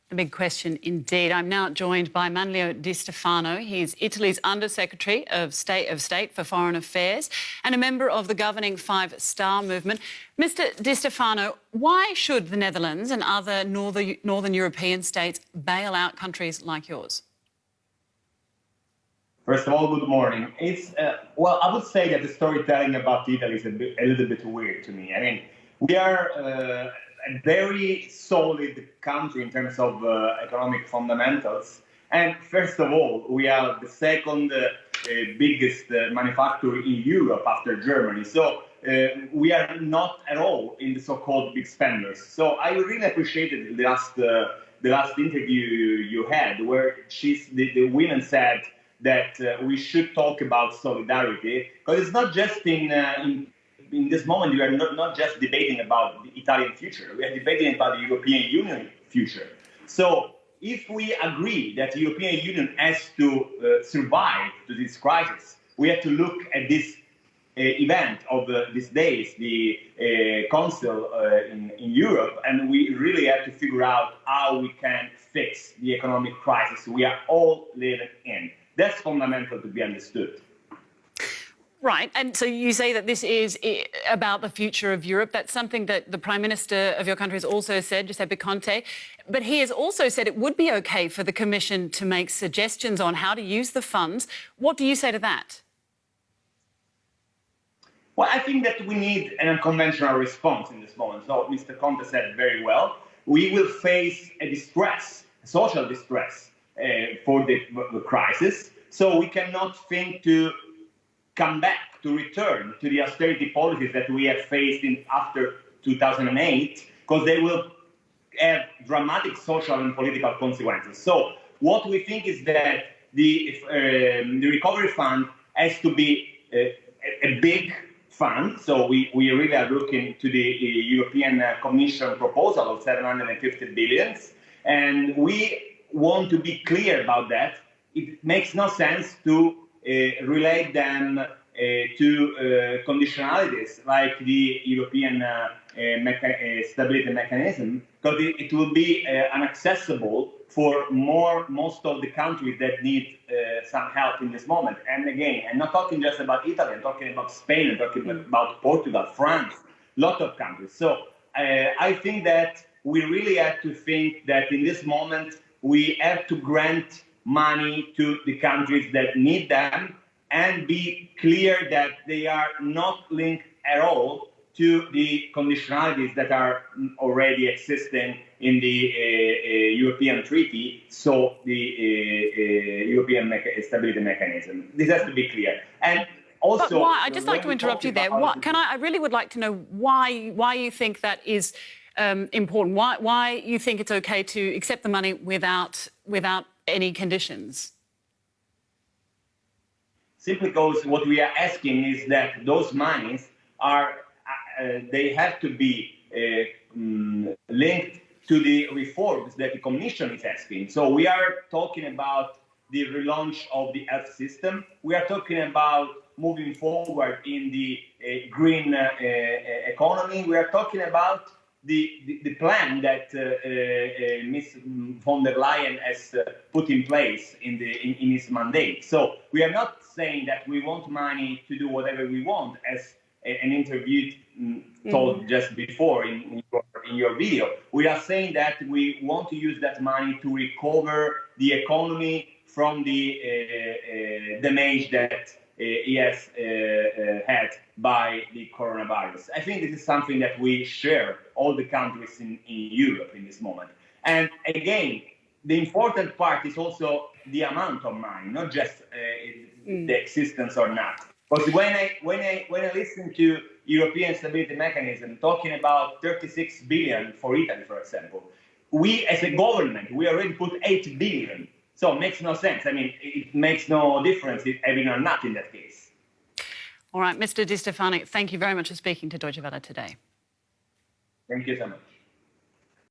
The big question indeed. I'm now joined by Manlio Di Stefano. He's Italy's Under-Secretary of State for Foreign Affairs and a member of the governing Five-Star Movement. Mr. Di Stefano, why should the Netherlands and other northern European states bail out countries like yours? First of all, good morning. Well, I would say that the storytelling about Italy is a little bit weird to me. I mean, we are a very solid country in terms of economic fundamentals. And first of all, we are the second biggest manufacturer in Europe after Germany. So we are not at all in the so-called big spenders. So I really appreciated the last interview you had, where the women said that we should talk about solidarity, because it's not just in this moment, we are not just debating about the Italian future, we are debating about the European Union future. So if we agree that the European Union has to survive to this crisis, we have to look at this event of these days, the Council in Europe, and we really have to figure out how we can fix the economic crisis we are all living in. That's fundamental to be understood. Right, and so you say that this is about the future of Europe. That's something that the Prime Minister of your country has also said, Giuseppe Conte. But he has also said it would be OK for the Commission to make suggestions on how to use the funds. What do you say to that? Well, I think that we need an unconventional response in this moment. So Mr. Conte said very well. We will face a distress, a social distress for the crisis. So we cannot think to come back, to return to the austerity policies that we have faced after 2008, because they will have dramatic social and political consequences. So what we think is that the recovery fund has to be a big fund. So we really are looking to the European Commission proposal of 750 billion. And we want to be clear about that. It makes no sense to relate them to conditionalities like the European stability mechanism, because it will be inaccessible for most of the countries that need some help in this moment. And again, I'm not talking just about Italy, I'm talking about Spain, I'm talking about Portugal, France, a lot of countries. So I think that we really have to think that in this moment we have to grant money to the countries that need them and be clear that they are not linked at all to the conditionalities that are already existing in the European Treaty, so the European stability mechanism. This has to be clear. And also, but why? I'd just like to interrupt you there. I really would like to know why you think that is important. Why you think it's okay to accept the money without any conditions? Simply because what we are asking is that those monies they have to be linked to the reforms that the Commission is asking. So we are talking about the relaunch of the health system. We are talking about moving forward in the green economy. We are talking about the plan that Ms. von der Leyen has put in place in his mandate. So we are not saying that we want money to do whatever we want, as an interview told just before in your video. We are saying that we want to use that money to recover the economy from the damage that he has had by the coronavirus. I think this is something that we share, all the countries in Europe in this moment. And again, the important part is also the amount of money, not just the existence or not. Because when I listen to European Stability Mechanism talking about 36 billion for Italy, for example, we as a government, we already put 8 billion. So it makes no sense. I mean, it makes no difference if having or not in that case. All right, Mr. Di Stefano, thank you very much for speaking to Deutsche Welle today. Thank you so much.